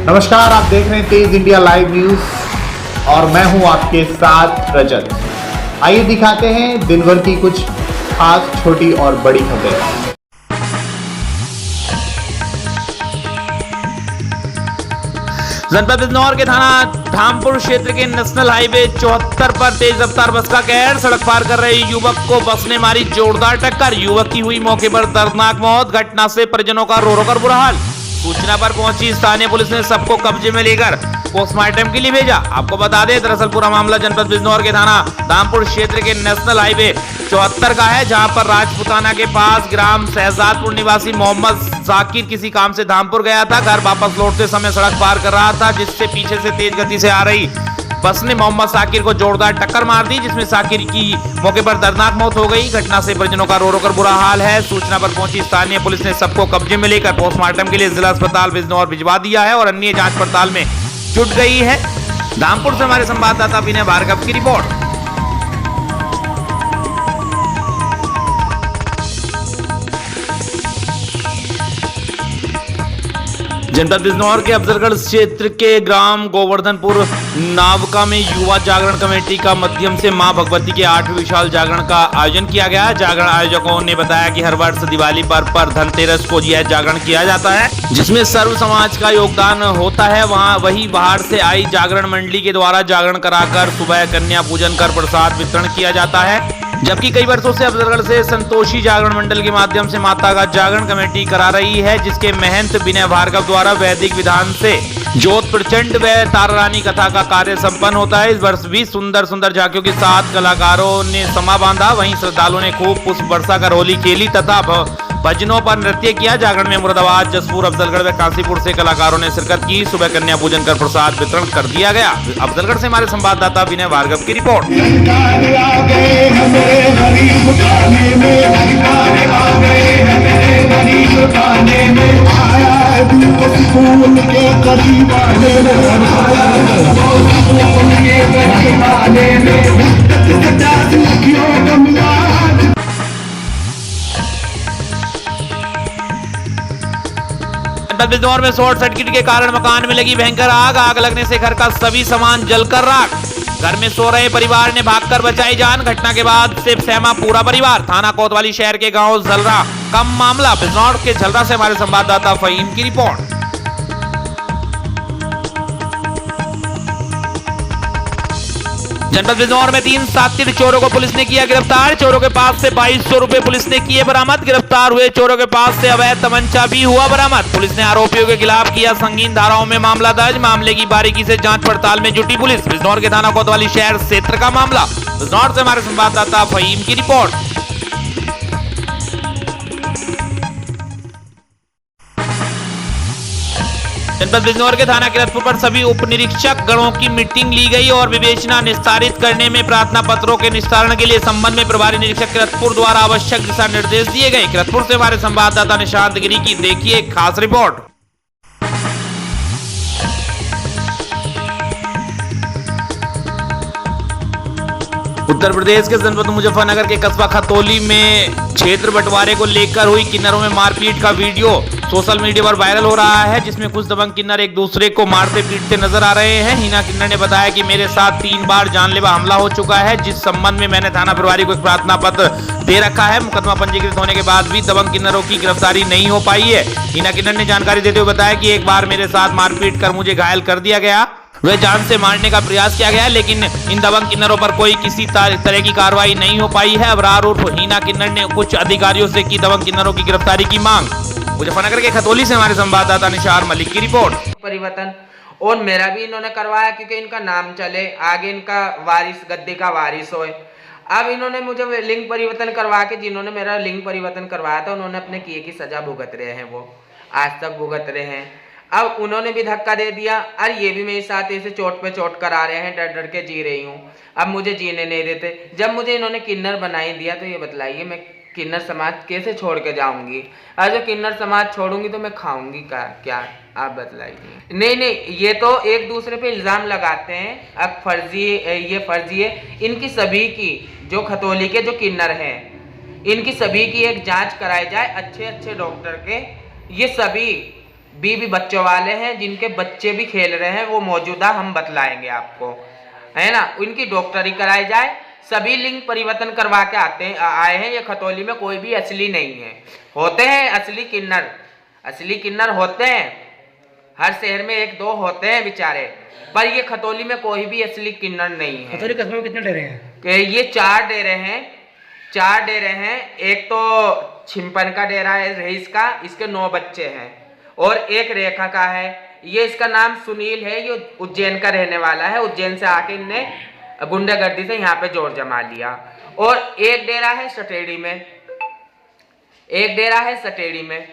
नमस्कार, आप देख रहे हैं तेज इंडिया लाइव न्यूज और मैं हूं आपके साथ रजत। आइए दिखाते हैं दिन भर की कुछ खास छोटी और बड़ी खबरें। जनपद बिजनौर के थाना धामपुर क्षेत्र के नेशनल हाईवे 74 पर तेज रफ्तार बस का कहर, सड़क पार कर रहे युवक को बस ने मारी जोरदार टक्कर। युवक की हुई मौके पर दर्दनाक मौत। घटना से परिजनों का रो रो कर बुरा हाल। सूचना पर पहुंची स्थानीय पुलिस ने सबको कब्जे में लेकर पोस्टमार्टम के लिए भेजा। आपको बता दें, दरअसल पूरा मामला जनपद बिजनौर के थाना धामपुर क्षेत्र के नेशनल हाईवे 74 का है, जहां पर राजपुताना के पास ग्राम शहजादपुर निवासी मोहम्मद जाकिर किसी काम से धामपुर गया था। घर वापस लौटते समय सड़क पार कर रहा था, जिससे पीछे से तेज गति से आ रही बस ने मोहम्मद साकिर को जोरदार टक्कर मार दी, जिसमें साकिर की मौके पर दर्दनाक मौत हो गई। घटना से परिजनों का रो रो कर बुरा हाल है। सूचना पर पहुंची स्थानीय पुलिस ने सबको कब्जे में लेकर पोस्टमार्टम के लिए जिला अस्पताल बिजनौर भिजवा दिया है और अन्य जांच पड़ताल में जुट गई है। धामपुर से हमारे संवाददाता विनय भार्गव की रिपोर्ट। जनपद बिजनौर के अफजलगढ़ क्षेत्र के ग्राम गोवर्धनपुर नावका में युवा जागरण कमेटी का माध्यम से मां भगवती के 8वें विशाल जागरण का आयोजन किया गया। जागरण आयोजकों ने बताया कि हर वर्ष दिवाली पर धनतेरस को यह जागरण किया जाता है, जिसमें सर्व समाज का योगदान होता है। वही बाहर से आई जागरण मंडली के द्वारा जागरण कराकर सुबह कन्या पूजन कर प्रसाद वितरण किया जाता है, जबकि कई वर्षों से अफजलगढ़ से संतोषी जागरण मंडल के माध्यम से माता का जागरण कमेटी करा रही है, जिसके महंत विनय भार्गव द्वारा वैदिक विधान से ज्योत प्रचंड व तारा रानी कथा का कार्य संपन्न होता है। इस वर्ष भी सुंदर सुंदर झांकियों के साथ कलाकारों ने समा बांधा। वहीं श्रद्धालुओं ने खूब पुष्प वर्षा कर होली खेली तथा भजनों पर नृत्य किया। जागरण में मुरादाबाद, जसपुर, अफजलगढ़ व काशीपुर से कलाकारों ने शिरकत की। सुबह कन्या पूजन कर प्रसाद वितरण कर दिया गया। अफजलगढ़ से हमारे संवाददाता विनय भार्गव की रिपोर्ट। बिजनौर में शॉर्ट सर्किट के कारण मकान में लगी भयंकर आग लगने से घर का सभी सामान जलकर राख। घर में सो रहे परिवार ने भागकर बचाई जान। घटना के बाद से सहमा पूरा परिवार। थाना कोतवाली शहर के गांव झलरा का मामला। बिजनौर के झलरा से हमारे संवाददाता फहीम की रिपोर्ट। जनपद बिजनौर में 3 शातिर चोरों को पुलिस ने किया गिरफ्तार। चोरों के पास से 2200 रुपए पुलिस ने किए बरामद। गिरफ्तार हुए चोरों के पास से अवैध तमंचा भी हुआ बरामद। पुलिस ने आरोपियों के खिलाफ किया संगीन धाराओं में मामला दर्ज। मामले की बारीकी से जांच पड़ताल में जुटी पुलिस। बिजनौर के थाना कोतवाली शहर क्षेत्र का मामला। बिजनौर से हमारे संवाददाता फहीम की रिपोर्ट। जनपद बिजनौर के थाना किरतपुर पर सभी उप निरीक्षक गणों की मीटिंग ली गई और विवेचना निस्तारित करने में प्रार्थना पत्रों के निस्तारण के लिए संबंध में प्रभारी निरीक्षक किरतपुर द्वारा आवश्यक दिशा निर्देश दिए गए। किरतपुर से हमारे संवाददाता निशांत गिरी की देखिए खास रिपोर्ट। उत्तर प्रदेश के जनपद मुजफ्फरनगर के कस्बा खतौली में क्षेत्र बंटवारे को लेकर हुई किन्नरों में मारपीट का वीडियो सोशल मीडिया पर वायरल हो रहा है, जिसमें कुछ दबंग किन्नर एक दूसरे को मारते पीटते नजर आ रहे हैं। हिना किन्नर ने बताया कि मेरे साथ 3 बार जानलेवा हमला हो चुका है, जिस संबंध में मैंने थाना प्रभारी को एक प्रार्थना पत्र दे रखा है। मुकदमा पंजीकृत होने के बाद भी दबंग किन्नरों की गिरफ्तारी नहीं हो पाई है। हिना किन्नर ने जानकारी देते हुए बताया कि एक बार मेरे साथ मारपीट कर मुझे घायल कर दिया गया, वह जान से मारने का प्रयास किया गया, लेकिन इन दबंग किन्नरों पर कोई किसी तरह की कार्रवाई नहीं हो पाई है। अबरार उर्फ हिना किन्नर ने कुछ अधिकारियों से की दबंग किन्नरों की गिरफ्तारी की मांग। मुजफ्फरनगर के खतौली से हमारे संवाददाता निशार मलिक की रिपोर्ट। परिवर्तन और मेरा भी इन्होंने करवाया क्योंकि इनका नाम चले, आगे इनका वारिस, गद्दे का वारिस होए। अब इन्होंने मुझे लिंग परिवर्तन करवा के, जिन्होंने मेरा लिंग परिवर्तन करवाया था, उन्होंने अपने किए की सजा भुगत रहे हैं, वो आज तक भुगत रहे हैं। अब उन्होंने भी धक्का दे दिया और ये भी मेरे साथ ऐसे चोट पे चोट करा रहे हैं। डर डर के जी रही हूँ, अब मुझे जीने नहीं देते। जब मुझे इन्होंने किन्नर बनाई दिया तो ये बतलाइए मैं किन्नर समाज कैसे छोड़ के जाऊंगी? और जो किन्नर समाज छोड़ूंगी तो मैं खाऊंगी क्या? आप बतलाइए। नहीं, ये तो एक दूसरे पे इल्जाम लगाते हैं। अब ये फर्जी है इनकी सभी की, जो खतौली के जो किन्नर हैं, इनकी सभी की एक जांच कराई जाए अच्छे डॉक्टर के। ये सभी बीवी बच्चों वाले हैं, जिनके बच्चे भी खेल रहे हैं, वो मौजूदा हम बतलाएंगे आपको, है ना। उनकी डॉक्टरी कराई जाए। सभी लिंग परिवर्तन करवा के आए हैं। ये खतौली में कोई भी असली नहीं है। होते हैं असली किन्नर होते हैं, हर शहर में एक दो होते हैं बेचारे, पर ये खतौली में कोई भी असली किन्नर नहीं है। खतौली कस्बे में कितने डेरे हैं? ये 4 डेरे हैं। एक तो छिम्पन का डेरा है रईस का, इसके 9 बच्चे हैं, और एक रेखा का है, ये इसका नाम सुनील है, ये उज्जैन का रहने वाला है। उज्जैन से आके इनने गुंडागर्दी से यहाँ पे जोर जमा लिया। और एक डेरा है सटेड़ी में,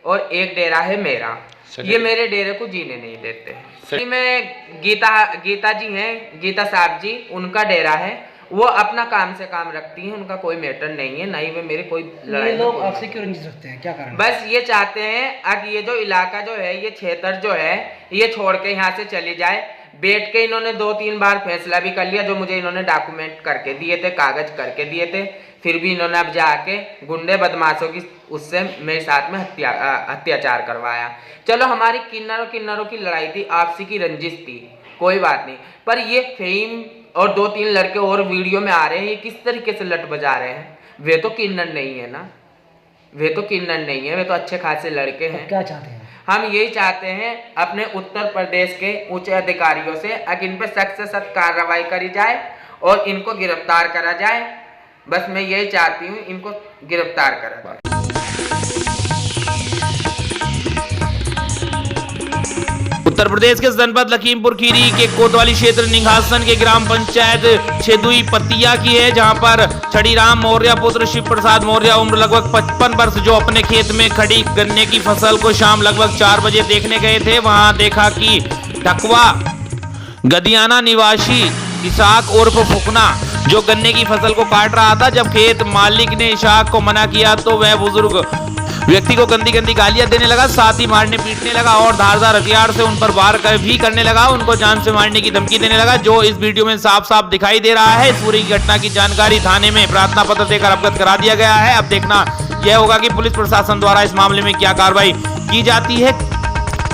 और एक डेरा है मेरा। ये मेरे डेरे को जीने नहीं देते। में गीता जी हैं, गीता साहब जी, उनका डेरा है। वो अपना काम से काम रखती हैं, उनका कोई मैटर नहीं है, नहीं वे मेरे कोई लड़ाई। लोग आपसे क्यों रंजित रखते हैं, क्या कारण? बस ये चाहते हैं अब ये जो इलाका जो है, ये क्षेत्र जो है, ये छोड़ के यहाँ से चली जाए। बैठ के इन्होंने 2-3 बार फैसला भी कर लिया, जो मुझे इन्होंने डॉक्यूमेंट करके दिए थे, कागज करके दिए थे। फिर भी इन्होंने अब जाके गुंडे बदमाशों की उससे मेरे साथ में अत्याचार करवाया। चलो हमारी किन्नरों की लड़ाई थी, आपसी की रंजिश थी, कोई बात नहीं, पर ये फेम और 2-3 लड़के और वीडियो में आ रहे हैं, ये किस तरीके से लट बजा रहे हैं। वे तो किन्नर नहीं है ना, वे तो अच्छे खासे लड़के हैं। क्या चाहते हैं? हम यही चाहते हैं अपने उत्तर प्रदेश के उच्च अधिकारियों से कि इन पर सख्त से सख्त कार्रवाई करी जाए और इनको गिरफ्तार करा जाए। बस मैं यही चाहती हूँ, इनको गिरफ्तार करा जाए। उत्तर प्रदेश के जनपद लखीमपुर खीरी के कोतवाली क्षेत्र निघासन के ग्राम पंचायत छेदुई पतिया की है, जहां पर छड़ीराम मौर्य पुत्र शिव प्रसाद मौर्य उम्र लगभग 55 वर्ष, जो अपने खेत में खड़ी गन्ने की फसल को शाम लगभग 4 बजे देखने गए थे। वहां देखा कि ढकवा गदियाना निवासी इसाक उर्फ फुकना जो गन्ने की फसल को काट रहा था। जब खेत मालिक ने इसाक को मना किया तो वह बुजुर्ग व्यक्ति को गंदी गालियां देने लगा, साथ ही मारने पीटने लगा और धारदार हथियार से उन पर वार भी करने लगा। उनको जान से मारने की धमकी देने लगा, जो इस वीडियो में साफ साफ दिखाई दे रहा है। इस पूरी घटना की जानकारी थाने में प्रार्थना पत्र देकर अवगत करा दिया गया है। अब देखना यह होगा कि पुलिस प्रशासन द्वारा इस मामले में क्या कार्रवाई की जाती है,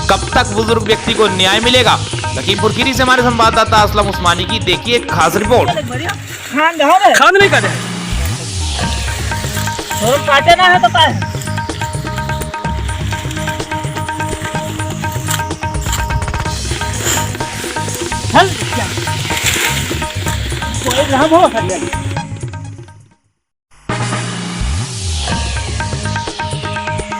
कब तक बुजुर्ग व्यक्ति को न्याय मिलेगा। लखीमपुर खीरी से हमारे संवाददाता असलम उस्मानी की देखिए खास रिपोर्ट। खान नहीं काटे काटे ना है तो क्या है? चल क्या कोई राम हो खड़िया।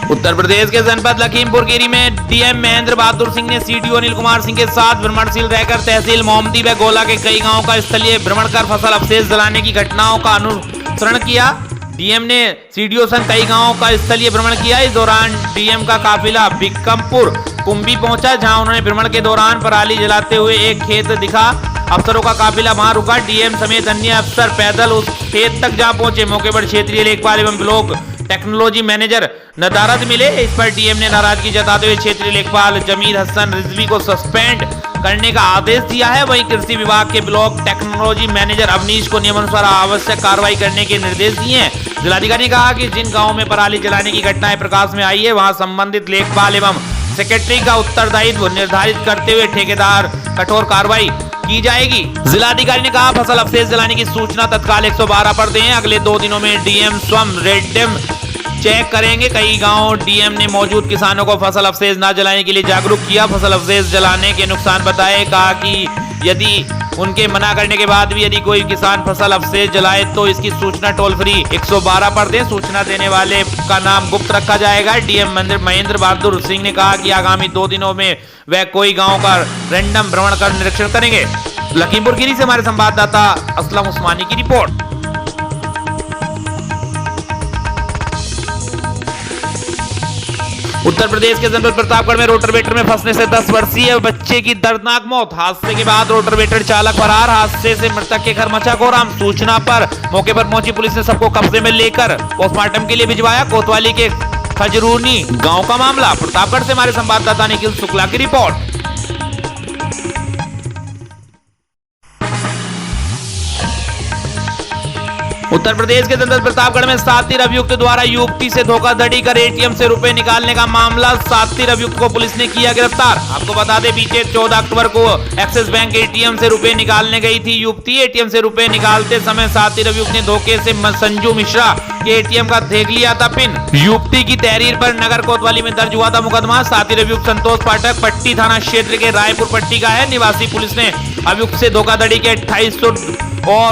उत्तर प्रदेश के जनपद लखीमपुर खीरी में डीएम महेंद्र बहादुर सिंह ने सीडीओ अनिल कुमार सिंह के साथ भ्रमणशील रहकर तहसील मोमदी व गोला के कई गांवों का स्थलीय भ्रमण कर फसल अवशेष जलाने की घटनाओं का अनुसरण किया। डीएम ने सीडीओ संग कई गांवों का स्थलीय भ्रमण किया। इस दौरान डीएम का काफिला बिक्रमपुर कुंभी पहुंचा, जहां उन्होंने भ्रमण के दौरान पराली जलाते हुए एक खेत दिखा। अफसरों का काफिला वहां रुका। डीएम समेत अन्य अफसर पैदल उस खेत तक जहां पहुंचे। मौके पर क्षेत्रीय लेखपाल एवं ब्लॉक टेक्नोलॉजी मैनेजर नदारद मिले। इस पर डीएम ने नाराजगी जताते हुए क्षेत्रीय लेखपाल जमीर हसन रिजवी को सस्पेंड करने का आदेश दिया है। वहीं कृषि विभाग के ब्लॉक टेक्नोलॉजी मैनेजर अवनीश को नियमानुसार आवश्यक कार्रवाई करने के निर्देश दिए हैं। जिलाधिकारी ने कहा कि जिन गांवों में पराली जलाने की घटनाएं प्रकाश में आई है, वहां संबंधित लेखपाल एवं सेक्रेटरी का उत्तरदायित्व निर्धारित करते हुए ठेकेदार कठोर कार्रवाई की जाएगी। जिलाधिकारी ने कहा फसल अवशेष जलाने की सूचना तत्काल 112 पर दें। अगले 2 दिनों में डीएम स्वयं रेंडम चेक करेंगे। कई गांव डीएम ने मौजूद किसानों को फसल अवशेष न जलाने के लिए जागरूक किया। फसल अवशेष जलाने के नुकसान बताए। कहा कि यदि उनके मना करने के बाद भी यदि कोई किसान फसल अवशेष जलाए तो इसकी सूचना टोल फ्री 112 पर दें। सूचना देने वाले का नाम गुप्त रखा जाएगा। डीएम महेंद्र बहादुर सिंह ने कहा कि आगामी 2 दिनों में वह कोई गांव का रैंडम भ्रमण कर निरीक्षण करेंगे। लखीमपुर खीरी से हमारे संवाददाता असलम उस्मानी की रिपोर्ट। उत्तर प्रदेश के जनपद प्रतापगढ़ में रोटरवेटर में फंसने से 10 वर्षीय बच्चे की दर्दनाक मौत। हादसे के बाद रोटरवेटर चालक फरार। हादसे से मृतक के घर मचा कोहराम। सूचना पर मौके पर पहुंची पुलिस ने सबको कब्जे में लेकर पोस्टमार्टम के लिए भिजवाया। कोतवाली के खजरूनी गांव का मामला। प्रतापगढ़ से हमारे संवाददाता निखिल शुक्ला की रिपोर्ट। उत्तर प्रदेश के जनपद प्रतापगढ़ में सातिर अभियुक्त द्वारा युवती से धोखाधड़ी कर एटीएम से रुपए निकालने का मामला। सातिर अभियुक्त को पुलिस ने किया गिरफ्तार। आपको बता दें, बीते 14 अक्टूबर को एक्सिस बैंक एटीएम से रुपए निकालने गई थी युवती। एटीएम से रुपए निकालते समय सातिर अभियुक्त ने धोखे से संजू मिश्रा के एटीएम का देख लिया था पिन। युवती की तहरीर पर नगर कोतवाली में दर्ज हुआ था मुकदमा। सातिर अभियुक्त संतोष पाठक पट्टी थाना क्षेत्र के रायपुर पट्टी का है निवासी। पुलिस ने अभियुक्त से धोखाधड़ी के 2800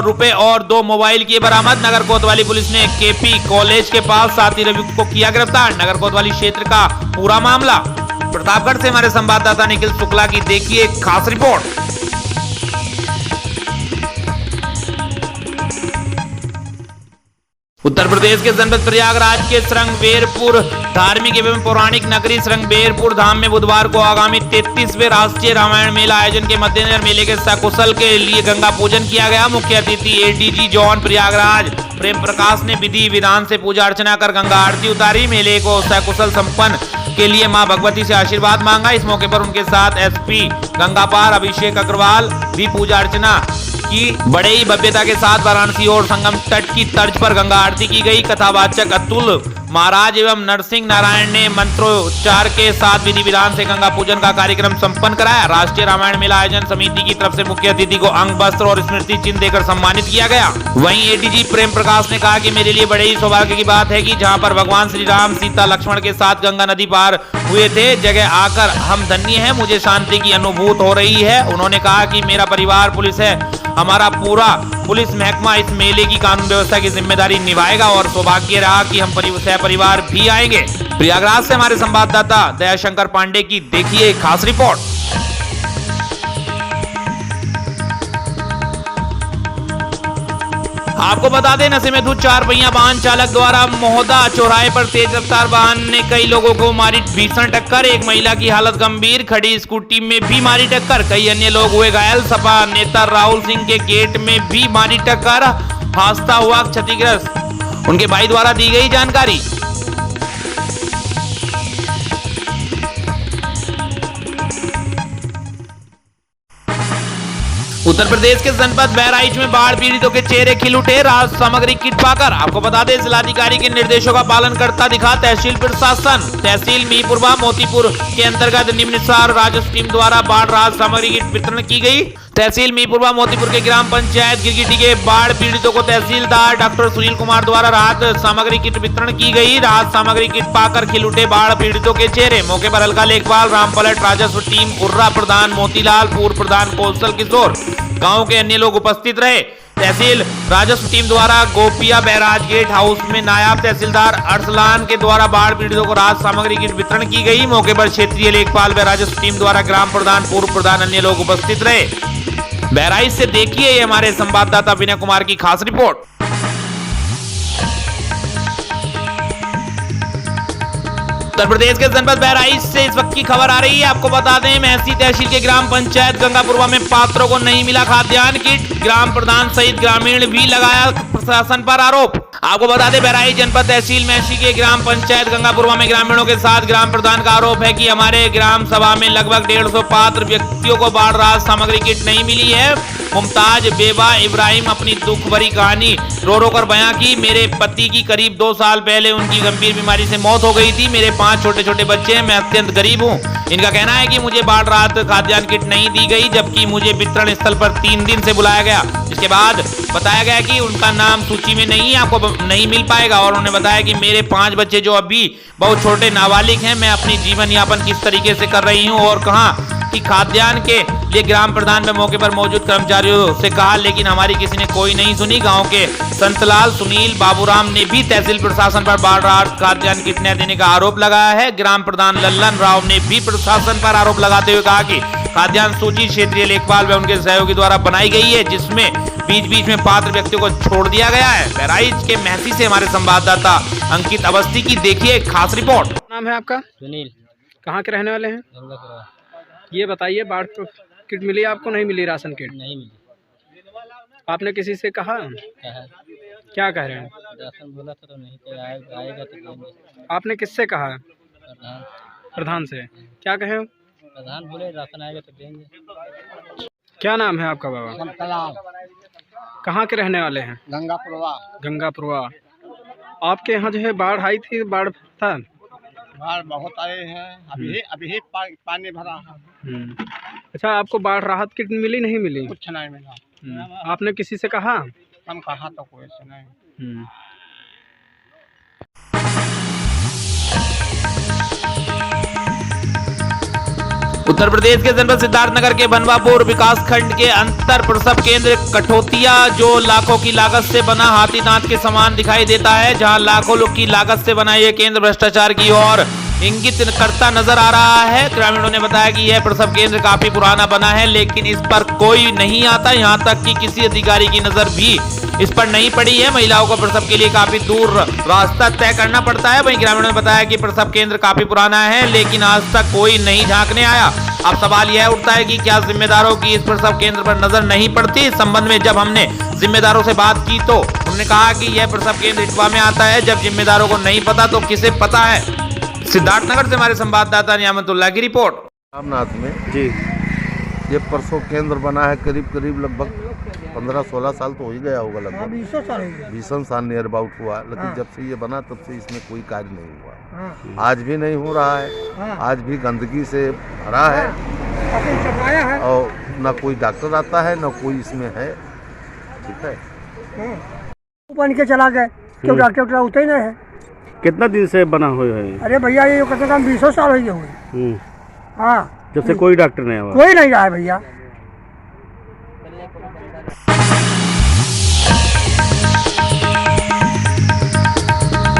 रुपए और 2 मोबाइल किए बरामद। नगर कोतवाली पुलिस ने केपी कॉलेज के पास सातिर अभियुक्त को किया गिरफ्तार। नगर कोतवाली क्षेत्र का पूरा मामला। प्रतापगढ़ से हमारे संवाददाता निखिल शुक्ला की देखिए खास रिपोर्ट। उत्तर प्रदेश के जनपद प्रयागराज के श्रृंगबेरपुर धार्मिक एवं पौराणिक नगरी श्रृंगबेरपुर धाम में बुधवार को आगामी 33वें राष्ट्रीय रामायण मेला आयोजन के मद्देनजर मेले के सकुशल के लिए गंगा पूजन किया गया। मुख्य अतिथि एडीजी जोन प्रयागराज प्रेम प्रकाश ने विधि विधान से पूजा अर्चना कर गंगा आरती उतारी। मेले को सकुशल संपन्न के लिए मां भगवती से आशीर्वाद मांगा। इस मौके पर उनके साथ एसपी गंगापार अभिषेक अग्रवाल भी पूजा अर्चना की। बड़े ही भव्यता के साथ वाराणसी और संगम तट की तर्ज पर गंगा आरती की गई। कथावाचक अतुल महाराज एवं नरसिंह नारायण ने मंत्रोच्चार के साथ विधि विधान से गंगा पूजन का कार्यक्रम संपन्न कराया। राष्ट्रीय रामायण मेला आयोजन समिति की तरफ से मुख्य अतिथि को अंग वस्त्र और स्मृति चिन्ह देकर सम्मानित किया गया। वहीं एडीजी प्रेम प्रकाश ने कहा कि मेरे लिए बड़े ही सौभाग्य की बात है कि जहां पर भगवान श्री राम सीता लक्ष्मण के साथ गंगा नदी पार हुए थे, जगह आकर हम धन्य हैं। मुझे शांति की अनुभूति हो रही है। उन्होंने कहा कि मेरा परिवार पुलिस है, हमारा पूरा पुलिस महकमा इस मेले की कानून व्यवस्था की जिम्मेदारी निभाएगा और सौभाग्य रहा कि हम परिवार भी आएंगे। प्रयागराज से हमारे संवाददाता दयाशंकर पांडे की देखिए खास रिपोर्ट। आपको बता दें, नशे में धुत 4 पहिया वाहन चालक द्वारा मोहदा चौराहे पर तेज रफ्तार वाहन ने कई लोगों को मारी भीषण टक्कर। एक महिला की हालत गंभीर, खड़ी स्कूटी में भी मारी टक्कर। कई अन्य लोग हुए घायल। सपा नेता राहुल सिंह के गेट में भी मारी टक्कर। हादसा हुआ क्षतिग्रस्त उनके भाई द्वारा दी गई जानकारी। उत्तर प्रदेश के जनपद बहराइच में बाढ़ पीड़ितों के चेहरे खिल उठे राहत सामग्री किट पाकर। आपको बता दें, जिलाधिकारी के निर्देशों का पालन करता दिखा तहसील प्रशासन। तहसील मीपुरवा मोतीपुर के अंतर्गत निम्नसार राजस्व टीम द्वारा बाढ़ राहत सामग्री किट वितरण की गई। तहसील मीपुरवा मोतीपुर के ग्राम पंचायत गिरगिटी के बाढ़ पीड़ितों को तहसीलदार डॉक्टर सुनील कुमार द्वारा राहत सामग्री किट वितरण की गई। राहत सामग्री किट पाकर खिल उठे बाढ़ पीड़ितों के चेहरे। मौके पर हल्का लेखपाल रामपलट राजस्व टीम उर्रा प्रधान मोतीलाल पूर्व प्रधान कौशल किशोर गांव के अन्य लोग उपस्थित रहे। तहसील राजस्व टीम द्वारा गोपिया बैराज गेट हाउस में नायब तहसीलदार अरसलान के द्वारा बाढ़ पीड़ितों को राहत सामग्री की वितरण की गई। मौके पर क्षेत्रीय लेखपाल व राजस्व टीम द्वारा ग्राम प्रधान पूर्व प्रधान अन्य लोग उपस्थित रहे। बहराइच से देखिए ये हमारे संवाददाता विनय कुमार की खास रिपोर्ट। उत्तर प्रदेश के जनपद बहराइच से इस वक्त की खबर आ रही है। आपको बता दें, महसी तहसील के ग्राम पंचायत गंगापुरवा में पात्रों को नहीं मिला खाद्यान्न किट। ग्राम प्रधान सहित ग्रामीण भी लगाया प्रशासन पर आरोप। आपको बता दें, बहराइच जनपद तहसील महसी के ग्राम पंचायत गंगापुरवा में ग्रामीणों के साथ ग्राम प्रधान का आरोप है कि हमारे ग्राम सभा में लगभग 150 पात्र व्यक्तियों को बाढ़ राहत सामग्री किट नहीं मिली है। मुमताज बेबा इब्राहिम अपनी दुख भरी कहानी रो रो कर बयां की। मेरे पति की करीब 2 साल पहले उनकी गंभीर बीमारी से मौत हो गई थी। मेरे 5 छोटे छोटे बच्चे हैं। मैं अत्यंत गरीब हूं। इनका कहना है कि मुझे बाढ़ राहत खाद्यान्न किट नहीं दी गई, जबकि मुझे वितरण स्थल पर 3 दिन से बुलाया गया। इसके बाद बताया गया कि उनका नाम सूची में नहीं है, आपको नहीं मिल पाएगा। और उन्होंने बताया कि मेरे 5 बच्चे जो अभी बहुत छोटे नाबालिग हैं, मैं अपनी जीवन यापन किस तरीके से कर रही हूँ और कहाँ कि खाद्यान्न के लिए ग्राम प्रधान ने मौके पर मौजूद कर्मचारियों से कहा, लेकिन हमारी किसी ने कोई नहीं सुनी। गांव के संतलाल सुनील बाबूराम ने भी तहसील प्रशासन पर बाढ़ राहत खाद्यान्न किट न देने का आरोप लगाया है। ग्राम प्रधान लल्लन राव ने भी प्रशासन पर आरोप लगाते हुए कहा कि खाद्यान्न सूची क्षेत्रीय लेखपाल व उनके सहयोगी द्वारा बनाई गई है, जिसमें बीच बीच में पात्र व्यक्तियों को छोड़ दिया गया है। बहराइच के महसी से हमारे संवाददाता अंकित अवस्थी की देखिए खास रिपोर्ट। नाम है आपका? सुनील। कहाँ के रहने वाले हैं? गंगापुरवा। ये बताइए, बाढ़ किट मिली आपको? नहीं मिली राशन किट? नहीं मिली। आपने किसी से कहा? क्या कह रहे हैं? राशन बोला था तो नहीं तो आएगा तो देंगे। आपने किससे कहा? प्रधान। प्रधान से। क्या कहे? प्रधान बोले राशन आएगा तो देंगे। क्या नाम है आपका बाबा? संतलाल। कहाँ के रहने वाले हैं? गंगापुरवा। गंगापुरवा। आपके यहाँ जो है बाढ़ आई थी, बाढ़ था? बाढ़ बहुत आए हैं, अभी पानी भरा है। अच्छा, आपको बाढ़ राहत किट मिली नहीं मिली? कुछ नहीं मिला। आपने किसी से कहा? हम कहा तो कोई से नहीं। उत्तर प्रदेश के जनपद सिद्धार्थनगर के बनवापुर विकासखंड के अंतर प्रसव केंद्र कठोतिया, जो लाखों की लागत से बना हाथी दांत के समान दिखाई देता है, जहां लाखों लोग की लागत से बना यह केंद्र भ्रष्टाचार की ओर इंगित करता नजर आ रहा है। ग्रामीणों ने बताया कि यह प्रसव केंद्र काफी पुराना बना है, लेकिन इस पर कोई नहीं आता, यहां तक कि किसी अधिकारी की नजर भी इस पर नहीं पड़ी है। महिलाओं को प्रसव के लिए काफी दूर रास्ता तय करना पड़ता है। वहीं ग्रामीणों ने बताया कि प्रसव केंद्र काफी पुराना है, लेकिन आज तक कोई नहीं झांकने आया। अब सवाल यह उठता है कि क्या जिम्मेदारों की इस प्रसव केंद्र पर नजर नहीं पड़ती। इस संबंध में जब हमने जिम्मेदारों से बात की तो उन्होंने कहा कि यह प्रसव केंद्र इटवा में आता है। जब जिम्मेदारों को नहीं पता तो किसे पता है। सिद्धार्थनगर से हमारे संवाददाता नियामतुल्लाह की रिपोर्ट। रामनाथ में जी ये प्रसव केंद्र बना है, करीब लगभग 15-16 साल तो हो ही गया होगा, लगभग 20 साल नियर अबाउट हुआ। लेकिन जब से ये बना तब से इसमें कोई कार्य नहीं हुआ। आज भी नहीं हो रहा है, आज भी गंदगी से भरा है और न कोई डॉक्टर आता है न कोई इसमें है। ठीक है, बन के चला गए, क्यों डॉक्टर होते ही नहीं है। कितना दिन से बना हुआ है? अरे भैया ये कम से कम 20 साल हो गए हुए। हाँ, जब से कोई डॉक्टर नहीं आया? कोई नहीं आया भैया।